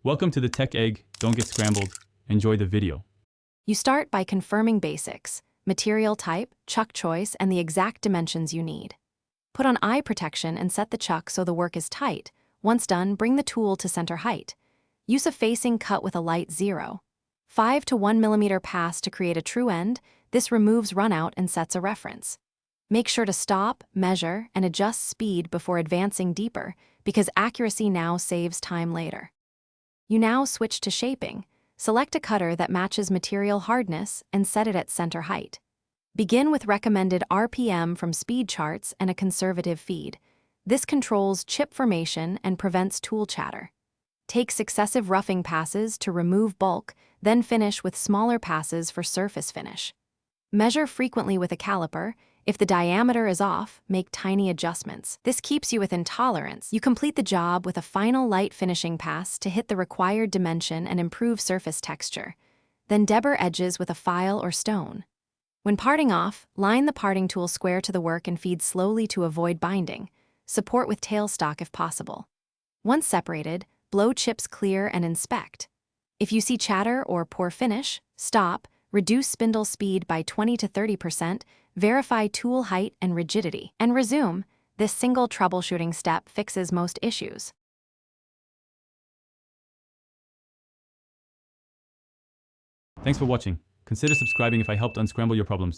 Welcome to the Tech Egg. Don't get scrambled. Enjoy the video. You start by confirming basics: material type, chuck choice, and the exact dimensions you need. Put on eye protection and set the chuck so the work is tight. Once done, bring the tool to center height. Use a facing cut with a light 0. 5 to 1 mm pass to create a true end. This removes runout and sets a reference. Make sure to stop, measure, and adjust speed before advancing deeper, because accuracy now saves time later. You now switch to shaping. Select a cutter that matches material hardness and set it at center height. Begin with recommended RPM from speed charts and a conservative feed. This controls chip formation and prevents tool chatter. Take successive roughing passes to remove bulk, then finish with smaller passes for surface finish. Measure frequently with a caliper. If the diameter is off, make tiny adjustments. This keeps you within tolerance. You complete the job with a final light finishing pass to hit the required dimension and improve surface texture. Then deburr edges with a file or stone. When parting off, line the parting tool square to the work and feed slowly to avoid binding. Support with tailstock if possible. Once separated, blow chips clear and inspect. If you see chatter or poor finish, stop, reduce spindle speed by 20 to 30%, verify tool height and rigidity, and resume. This single troubleshooting step fixes most issues. Thanks for watching. Consider subscribing if I helped unscramble your problems.